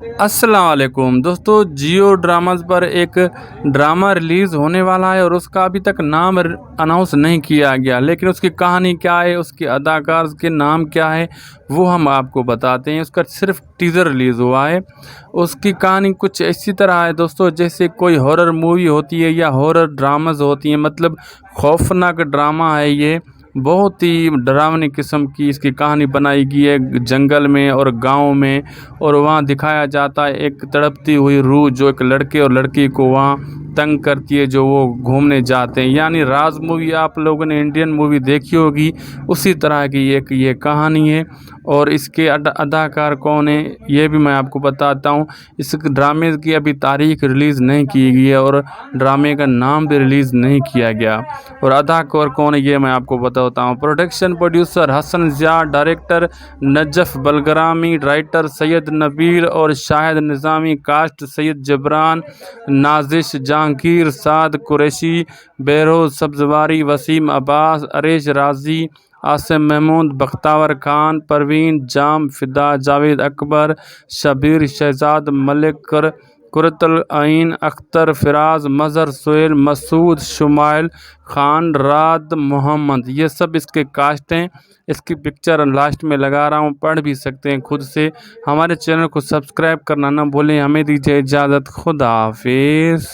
السلام علیکم دوستو، جیو ڈراماز پر ایک ڈرامہ ریلیز ہونے والا ہے اور اس کا ابھی تک نام اناؤنس نہیں کیا گیا، لیکن اس کی کہانی کیا ہے، اس کے اداکار کے نام کیا ہے وہ ہم آپ کو بتاتے ہیں۔ اس کا صرف ٹیزر ریلیز ہوا ہے۔ اس کی کہانی کچھ اسی طرح ہے دوستو، جیسے کوئی ہارر مووی ہوتی ہے یا ہارر ڈراماز ہوتی ہیں، مطلب خوفناک ڈرامہ ہے یہ۔ بہت ہی ڈراؤنی قسم کی اس کی کہانی بنائی گئی ہے، جنگل میں اور گاؤں میں، اور وہاں دکھایا جاتا ہے ایک تڑپتی ہوئی روح جو ایک لڑکے اور لڑکی کو وہاں تنگ کرتی ہے، جو وہ گھومنے جاتے ہیں۔ یعنی راز مووی آپ لوگوں نے انڈین مووی دیکھی ہوگی، اسی طرح کی ایک یہ کہانی ہے۔ اور اس کے اداکار کون ہیں یہ بھی میں آپ کو بتاتا ہوں۔ اس ڈرامے کی ابھی تاریخ ریلیز نہیں کی گئی ہے اور ڈرامے کا نام بھی ریلیز نہیں کیا گیا، اور اداکار کون ہے یہ میں آپ کو بتاتا ہوں۔ Production producer Hassan Zia, director Najaf Bilgrami, writer Syed Nabeel اور شاہد نظامی، کاسٹ سید جبران، نازش جہانگیر، سعد قریشی، بہروز سبزواری، وسیم عباس، عریش رازی، عاصم محمود، بختیار خان، پروین جام، فدا، جاوید اکبر، شبیر شہزاد، ملک قرۃ العین، اختر فراز، مظہر سہیل، مسعود، شمائل خان، راد محمد، یہ سب اس کے کاسٹ ہیں۔ اس کی پکچر لاسٹ میں لگا رہا ہوں، پڑھ بھی سکتے ہیں خود سے۔ ہمارے چینل کو سبسکرائب کرنا نہ بھولیں۔ ہمیں دیجیے اجازت، خدا حافظ۔